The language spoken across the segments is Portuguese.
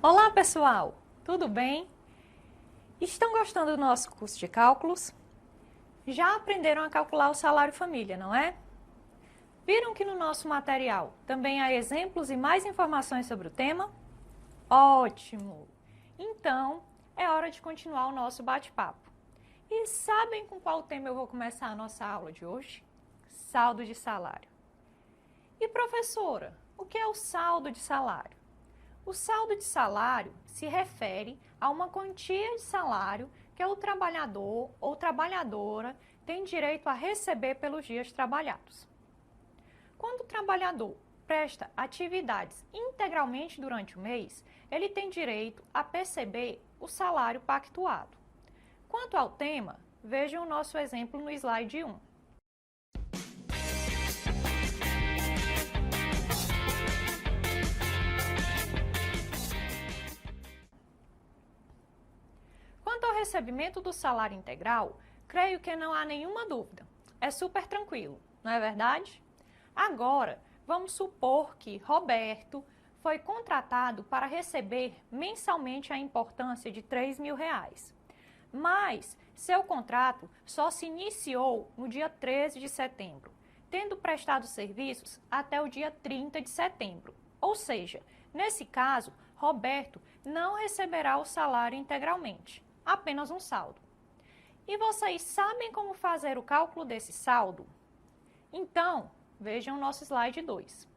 Olá, pessoal! Tudo bem? Estão gostando do nosso curso de cálculos? Já aprenderam a calcular o salário família, não é? Viram que no nosso material também há exemplos e mais informações sobre o tema? Ótimo! Então, é hora de continuar o nosso bate-papo. E sabem com qual tema eu vou começar a nossa aula de hoje? Saldo de salário. E professora, o que é o saldo de salário? O saldo de salário se refere a uma quantia de salário que o trabalhador ou trabalhadora tem direito a receber pelos dias trabalhados. Quando o trabalhador presta atividades integralmente durante o mês, ele tem direito a perceber o salário pactuado. Quanto ao tema, vejam o nosso exemplo no slide 1. Quanto ao recebimento do salário integral, creio que não há nenhuma dúvida. É super tranquilo, não é verdade? Agora, vamos supor que Roberto foi contratado para receber mensalmente a importância de R$3.000. Mas seu contrato só se iniciou no dia 13 de setembro, tendo prestado serviços até o dia 30 de setembro. Ou seja, nesse caso, Roberto não receberá o salário integralmente, apenas um saldo. E vocês sabem como fazer o cálculo desse saldo? Então, vejam o nosso slide 2.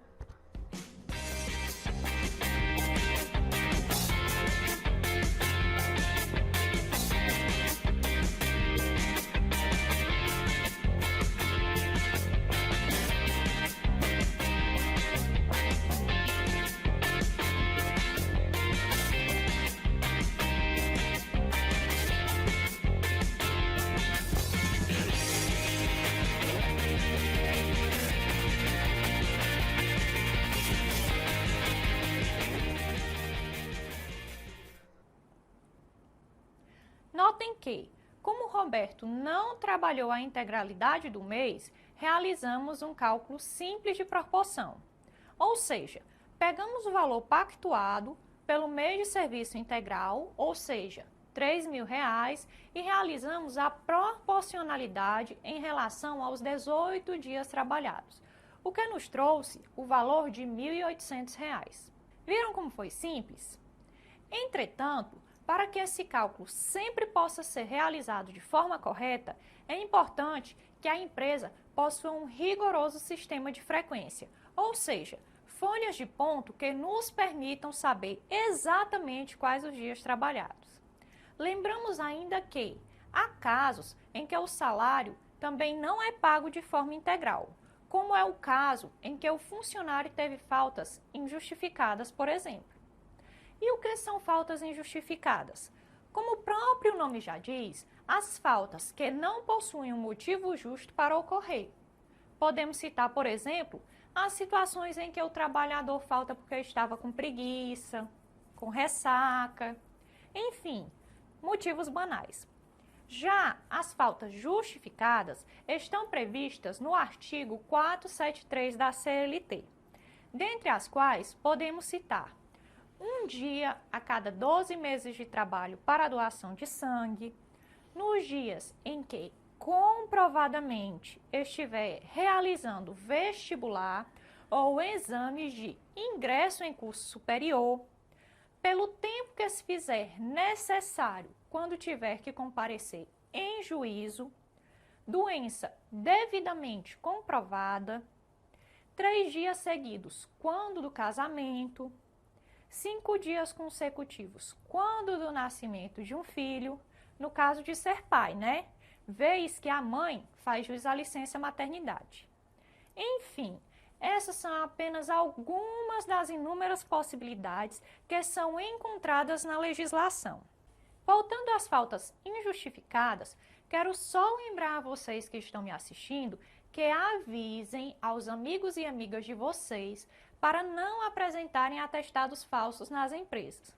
Notem que, como o Roberto não trabalhou a integralidade do mês, realizamos um cálculo simples de proporção. Ou seja, pegamos o valor pactuado pelo mês de serviço integral, ou seja, R$3.000, e realizamos a proporcionalidade em relação aos 18 dias trabalhados, o que nos trouxe o valor de R$1.800. Viram como foi simples? Entretanto, para que esse cálculo sempre possa ser realizado de forma correta, é importante que a empresa possua um rigoroso sistema de frequência, ou seja, folhas de ponto que nos permitam saber exatamente quais os dias trabalhados. Lembramos ainda que há casos em que o salário também não é pago de forma integral, como é o caso em que o funcionário teve faltas injustificadas, por exemplo. E o que são faltas injustificadas? Como o próprio nome já diz, as faltas que não possuem um motivo justo para ocorrer. Podemos citar, por exemplo, as situações em que o trabalhador falta porque estava com preguiça, com ressaca, enfim, motivos banais. Já as faltas justificadas estão previstas no artigo 473 da CLT, dentre as quais podemos citar um dia a cada 12 meses de trabalho para a doação de sangue, nos dias em que comprovadamente estiver realizando vestibular ou exames de ingresso em curso superior, pelo tempo que se fizer necessário quando tiver que comparecer em juízo, doença devidamente comprovada, 3 dias seguidos quando do casamento, 5 dias consecutivos quando do nascimento de um filho, no caso de ser pai, né? Vez que a mãe faz jus à licença maternidade. Enfim, essas são apenas algumas das inúmeras possibilidades que são encontradas na legislação. Voltando às faltas injustificadas, quero só lembrar a vocês que estão me assistindo que avisem aos amigos e amigas de vocês para não apresentarem atestados falsos nas empresas.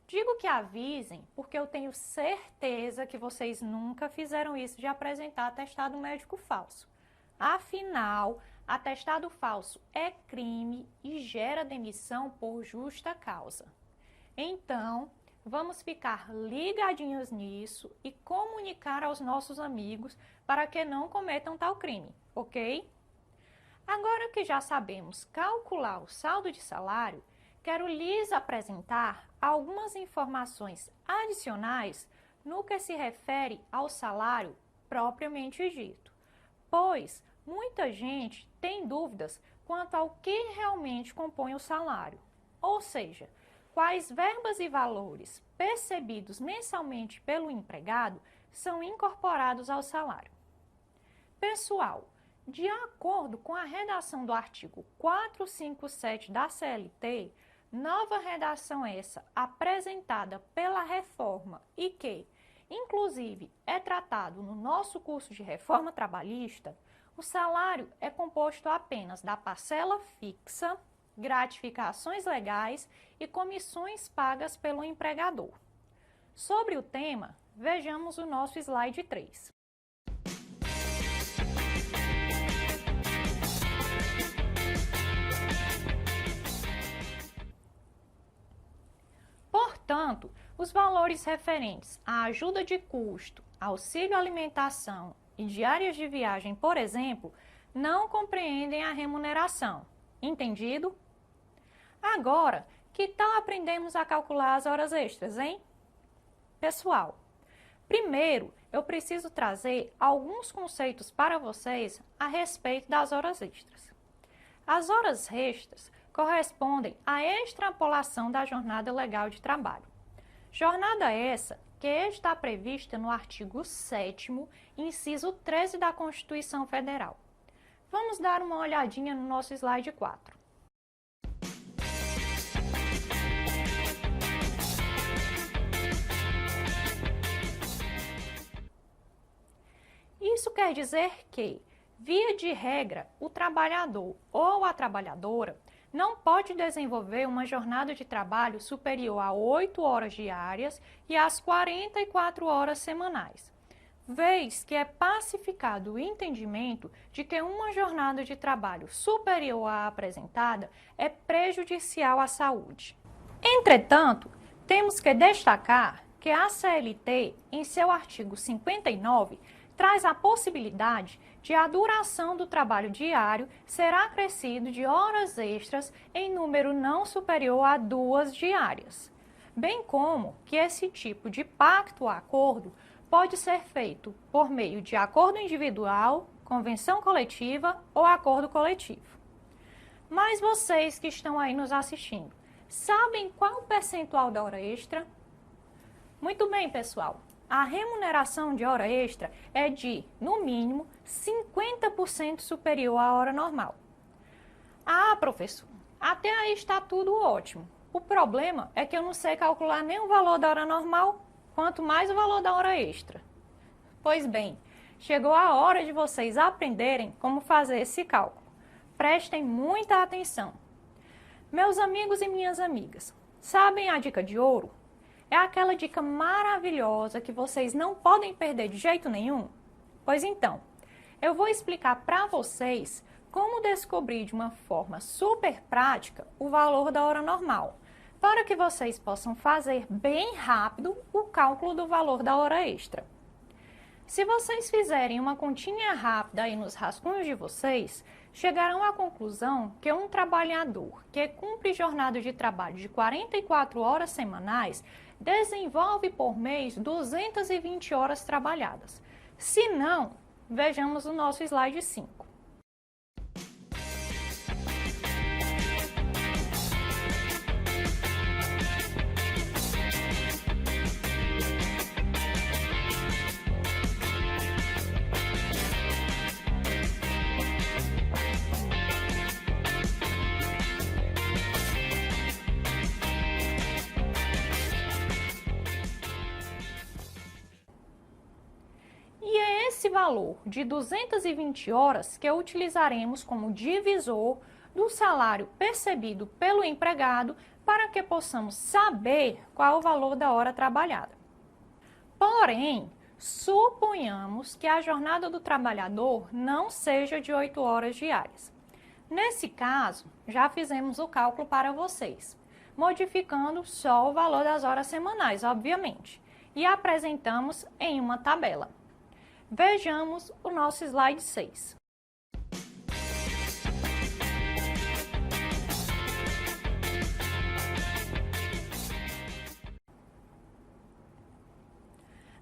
Digo que avisem porque eu tenho certeza que vocês nunca fizeram isso de apresentar atestado médico falso. Afinal, atestado falso é crime e gera demissão por justa causa. Então, vamos ficar ligadinhos nisso e comunicar aos nossos amigos para que não cometam tal crime, ok? Agora que já sabemos calcular o saldo de salário, quero lhes apresentar algumas informações adicionais no que se refere ao salário propriamente dito, pois muita gente tem dúvidas quanto ao que realmente compõe o salário, ou seja, quais verbas e valores percebidos mensalmente pelo empregado são incorporados ao salário. Pessoal, de acordo com a redação do artigo 457 da CLT, nova redação essa apresentada pela reforma e que, inclusive, é tratado no nosso curso de reforma trabalhista, o salário é composto apenas da parcela fixa, gratificações legais e comissões pagas pelo empregador. Sobre o tema, vejamos o nosso slide 3. Portanto, os valores referentes à ajuda de custo, auxílio alimentação e diárias de viagem, por exemplo, não compreendem a remuneração. Entendido? Agora, que tal aprendemos a calcular as horas extras, hein? Pessoal, primeiro eu preciso trazer alguns conceitos para vocês a respeito das horas extras. As horas extras correspondem à extrapolação da jornada legal de trabalho. Jornada essa que está prevista no artigo 7º, inciso 13 da Constituição Federal. Vamos dar uma olhadinha no nosso slide 4. Isso quer dizer que, via de regra, o trabalhador ou a trabalhadora não pode desenvolver uma jornada de trabalho superior a 8 horas diárias e às 44 horas semanais, vez que é pacificado o entendimento de que uma jornada de trabalho superior à apresentada é prejudicial à saúde. Entretanto, temos que destacar que a CLT, em seu artigo 59, traz a possibilidade de a duração do trabalho diário ser acrescido de horas extras em número não superior a 2 diárias, bem como que esse tipo de pacto ou acordo pode ser feito por meio de acordo individual, convenção coletiva ou acordo coletivo. Mas vocês que estão aí nos assistindo, sabem qual o percentual da hora extra? Muito bem, pessoal. A remuneração de hora extra é de, no mínimo, 50% superior à hora normal. Ah, professor, até aí está tudo ótimo. O problema é que eu não sei calcular nem o valor da hora normal, quanto mais o valor da hora extra. Pois bem, chegou a hora de vocês aprenderem como fazer esse cálculo. Prestem muita atenção. Meus amigos e minhas amigas, sabem a dica de ouro? É aquela dica maravilhosa que vocês não podem perder de jeito nenhum? Pois então, eu vou explicar para vocês como descobrir de uma forma super prática o valor da hora normal, para que vocês possam fazer bem rápido o cálculo do valor da hora extra. Se vocês fizerem uma continha rápida aí nos rascunhos de vocês, chegarão à conclusão que um trabalhador que cumpre jornada de trabalho de 44 horas semanais desenvolve por mês 220 horas trabalhadas. Se não, vejamos o nosso slide 5. Esse valor de 220 horas que utilizaremos como divisor do salário percebido pelo empregado para que possamos saber qual é o valor da hora trabalhada. Porém, Suponhamos que a jornada do trabalhador não seja de 8 horas diárias. Nesse caso, já fizemos o cálculo para vocês, modificando só o valor das horas semanais, obviamente, e apresentamos em uma tabela. Vejamos o nosso slide 6.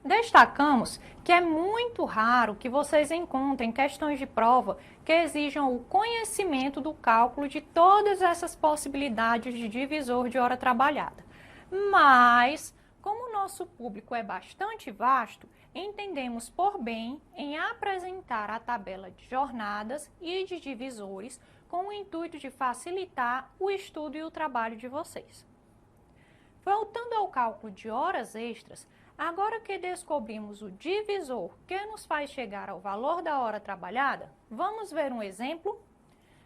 Destacamos que é muito raro que vocês encontrem questões de prova que exijam o conhecimento do cálculo de todas essas possibilidades de divisor de hora trabalhada. Mas, como o nosso público é bastante vasto, entendemos por bem em apresentar a tabela de jornadas e de divisores com o intuito de facilitar o estudo e o trabalho de vocês. Voltando ao cálculo de horas extras, agora que descobrimos o divisor que nos faz chegar ao valor da hora trabalhada, vamos ver um exemplo?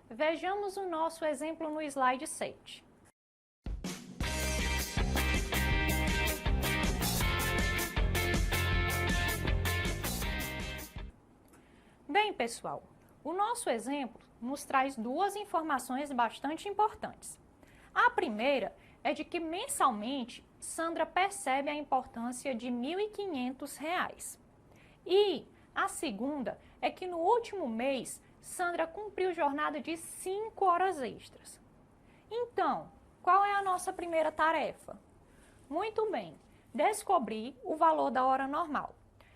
Vejamos o nosso exemplo no slide 7. Bem, pessoal, o nosso exemplo nos traz duas informações bastante importantes. A primeira é de que mensalmente Sandra percebe a importância de R$ 1.500. E a segunda é que no último mês Sandra cumpriu jornada de 5 horas extras. Então, qual é a nossa primeira tarefa? Muito bem, descobrir o valor da hora normal.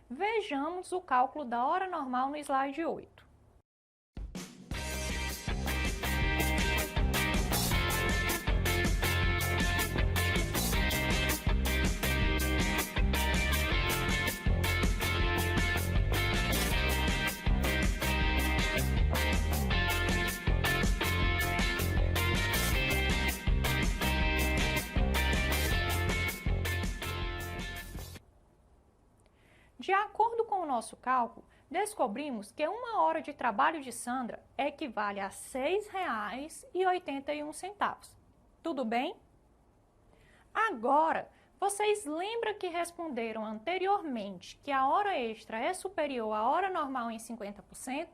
Vejamos o cálculo da hora normal no slide 8. De acordo com o nosso cálculo, descobrimos que 1 hora de trabalho de Sandra equivale a R$ 6,81. Tudo bem? Agora, vocês lembram que responderam anteriormente que a hora extra é superior à hora normal em 50%?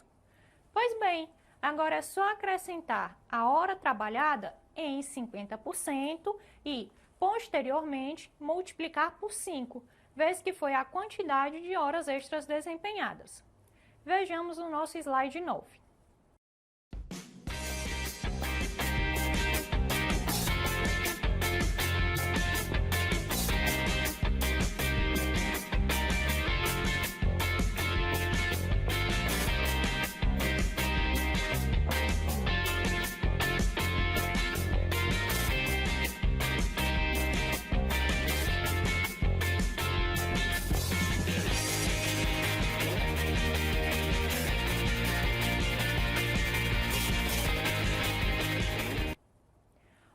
Pois bem, agora é só acrescentar a hora trabalhada em 50% e, posteriormente, multiplicar por 5, vez que foi a quantidade de horas extras desempenhadas. Vejamos o nosso slide 9.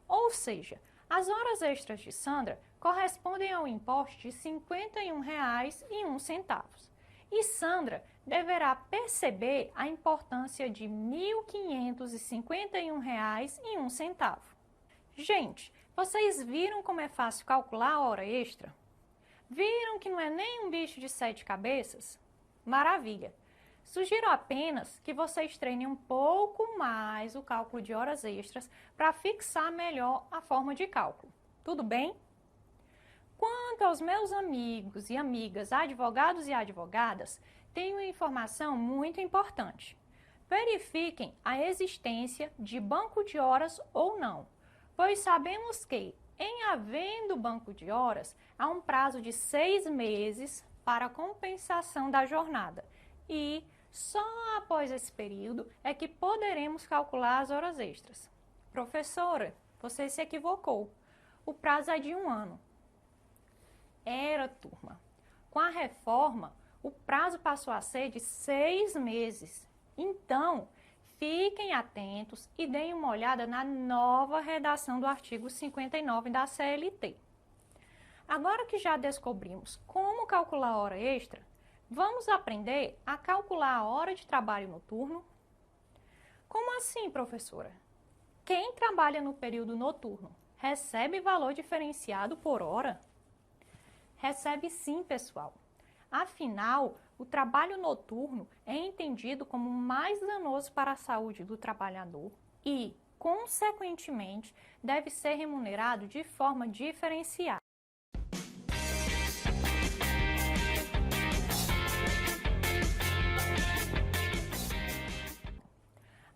Ou seja, as horas extras de Sandra correspondem ao importe de R$ 51,01. E Sandra deverá perceber a importância de R$ 1.551,01. Gente, vocês viram como é fácil calcular a hora extra? Viram que não é nem um bicho de 7 cabeças? Maravilha! Sugiro apenas que vocês treinem um pouco mais o cálculo de horas extras para fixar melhor a forma de cálculo. Tudo bem? Quanto aos meus amigos e amigas advogados e advogadas, tenho uma informação muito importante. Verifiquem a existência de banco de horas ou não, pois sabemos que, em havendo banco de horas, há um prazo de 6 meses para compensação da jornada e só após esse período é que poderemos calcular as horas extras. Professora, você se equivocou. O prazo é de 1 ano. Era, turma. Com a reforma, o prazo passou a ser de 6 meses. Então, fiquem atentos e deem uma olhada na nova redação do artigo 59 da CLT. Agora que já descobrimos como calcular a hora extra, vamos aprender a calcular a hora de trabalho noturno? Como assim, professora? Quem trabalha no período noturno recebe valor diferenciado por hora? Recebe sim, pessoal. Afinal, o trabalho noturno é entendido como mais danoso para a saúde do trabalhador e, consequentemente, deve ser remunerado de forma diferenciada.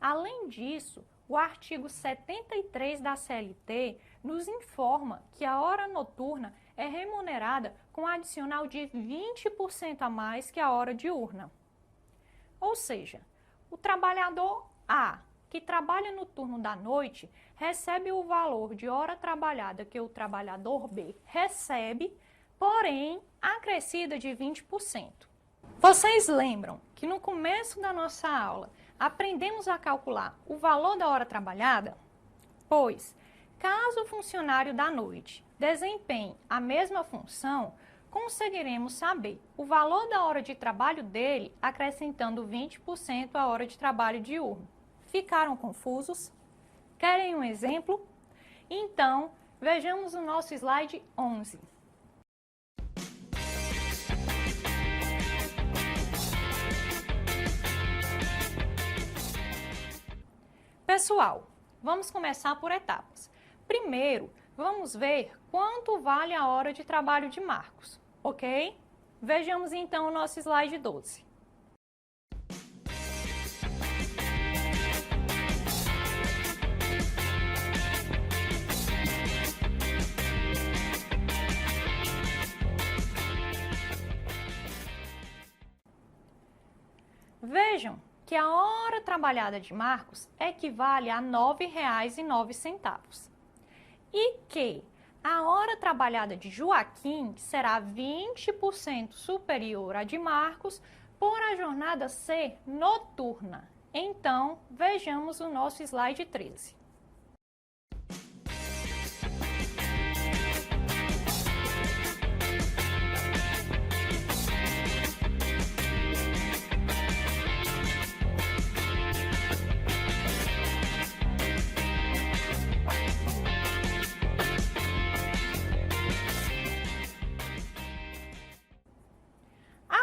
Além disso, o artigo 73 da CLT nos informa que a hora noturna é remunerada com adicional de 20% a mais que a hora diurna. Ou seja, o trabalhador A, que trabalha no turno da noite, recebe o valor de hora trabalhada que o trabalhador B recebe, porém acrescida de 20%. Vocês lembram que no começo da nossa aula aprendemos a calcular o valor da hora trabalhada? Pois, caso o funcionário da noite desempenhe a mesma função, conseguiremos saber o valor da hora de trabalho dele acrescentando 20% à hora de trabalho diurno. Ficaram confusos? Querem um exemplo? Então, vejamos o nosso slide 11. Pessoal, vamos começar por etapas. Primeiro, vamos ver quanto vale a hora de trabalho de Marcos, ok? Vejamos então o nosso slide 12. Vejam que a hora trabalhada de Marcos equivale a R$ 9,09 e que a hora trabalhada de Joaquim será 20% superior à de Marcos por a jornada ser noturna. Então, vejamos o nosso slide 13.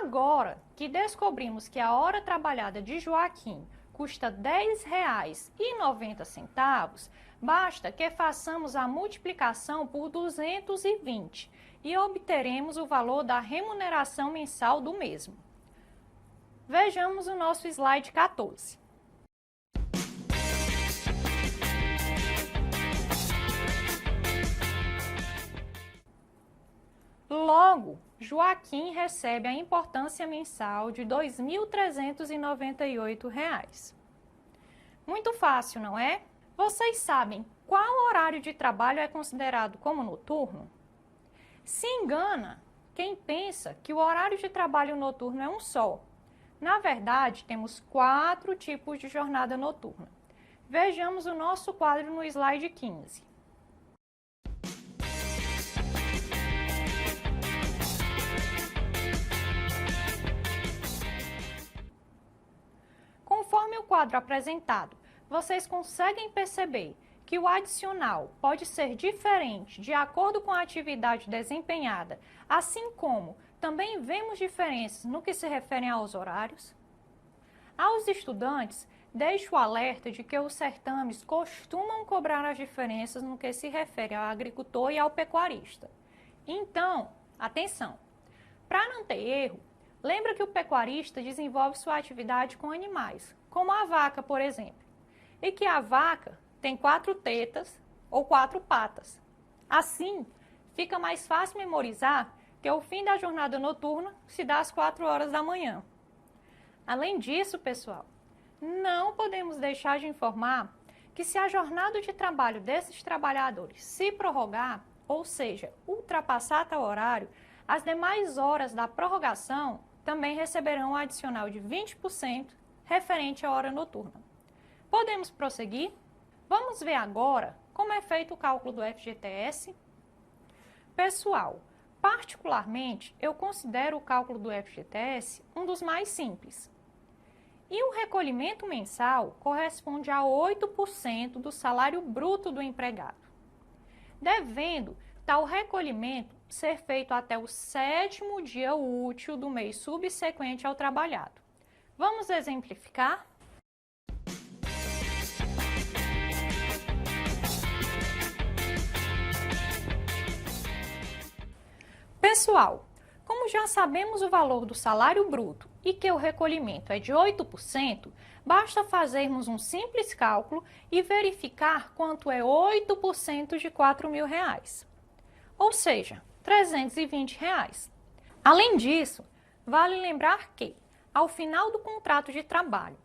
Agora que descobrimos que a hora trabalhada de Joaquim custa R$ 10,90, basta que façamos a multiplicação por 220 e obteremos o valor da remuneração mensal do mesmo. Vejamos o nosso slide 14. Logo, Joaquim recebe a importância mensal de R$ 2.398. Muito fácil, não é? Vocês sabem qual horário de trabalho é considerado como noturno? Se engana quem pensa que o horário de trabalho noturno é um só. Na verdade, temos 4 tipos de jornada noturna. Vejamos o nosso quadro no slide 15. Conforme o quadro apresentado, vocês conseguem perceber que o adicional pode ser diferente de acordo com a atividade desempenhada, assim como também vemos diferenças no que se refere aos horários. Aos estudantes, deixo o alerta de que os certames costumam cobrar as diferenças no que se refere ao agricultor e ao pecuarista. Então, atenção! Para não ter erro, lembra que o pecuarista desenvolve sua atividade com animais, como a vaca, por exemplo, e que a vaca tem 4 tetas ou 4 patas. Assim, fica mais fácil memorizar que o fim da jornada noturna se dá às 4 horas da manhã. Além disso, pessoal, não podemos deixar de informar que se a jornada de trabalho desses trabalhadores se prorrogar, ou seja, ultrapassar tal horário, as demais horas da prorrogação também receberão um adicional de 20% referente à hora noturna. Podemos prosseguir? Vamos ver agora como é feito o cálculo do FGTS. Pessoal, particularmente, eu considero o cálculo do FGTS um dos mais simples. E o recolhimento mensal corresponde a 8% do salário bruto do empregado. Devendo tal recolhimento ser feito até o 7º dia útil do mês subsequente ao trabalhado. Vamos exemplificar? Pessoal, como já sabemos o valor do salário bruto e que o recolhimento é de 8%, basta fazermos um simples cálculo e verificar quanto é 8% de R$4.000, ou seja, R$320. Além disso, vale lembrar que, ao final do contrato de trabalho,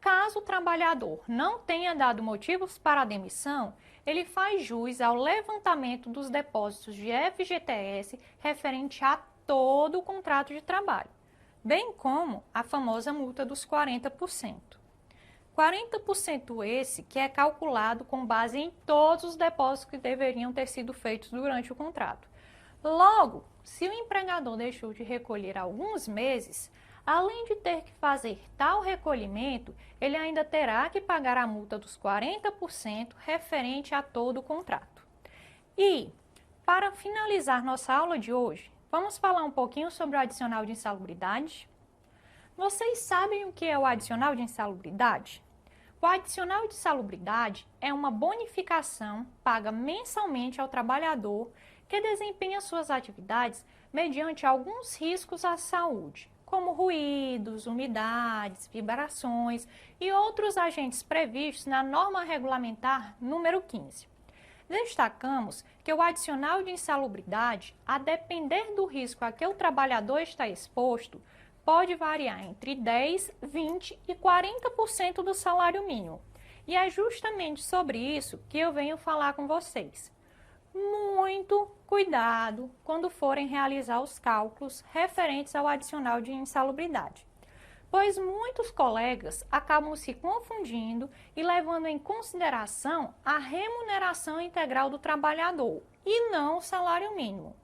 caso o trabalhador não tenha dado motivos para a demissão, ele faz jus ao levantamento dos depósitos de FGTS referente a todo o contrato de trabalho, bem como a famosa multa dos 40%. 40% esse que é calculado com base em todos os depósitos que deveriam ter sido feitos durante o contrato. Logo, se o empregador deixou de recolher alguns meses, além de ter que fazer tal recolhimento, ele ainda terá que pagar a multa dos 40% referente a todo o contrato. E, para finalizar nossa aula de hoje, vamos falar um pouquinho sobre o adicional de insalubridade? Vocês sabem o que é o adicional de insalubridade? O adicional de insalubridade é uma bonificação paga mensalmente ao trabalhador que desempenha suas atividades mediante alguns riscos à saúde, como ruídos, umidades, vibrações e outros agentes previstos na norma regulamentar número 15. Destacamos que o adicional de insalubridade, a depender do risco a que o trabalhador está exposto, pode variar entre 10%, 20% e 40% do salário mínimo. E é justamente sobre isso que eu venho falar com vocês. Muito cuidado quando forem realizar os cálculos referentes ao adicional de insalubridade, pois muitos colegas acabam se confundindo e levando em consideração a remuneração integral do trabalhador e não o salário mínimo.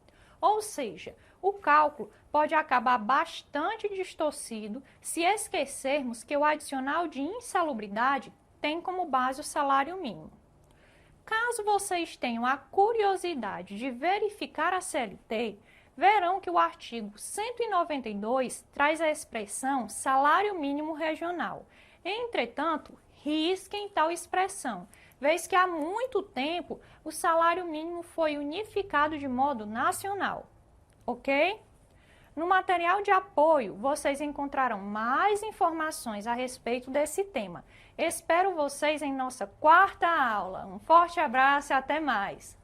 Ou seja, o cálculo pode acabar bastante distorcido se esquecermos que o adicional de insalubridade tem como base o salário mínimo. Caso vocês tenham a curiosidade de verificar a CLT, verão que o artigo 192 traz a expressão salário mínimo regional. Entretanto, risquem tal expressão, vez que há muito tempo o salário mínimo foi unificado de modo nacional, ok? No material de apoio, vocês encontrarão mais informações a respeito desse tema. Espero vocês em nossa 4ª aula. Um forte abraço e até mais!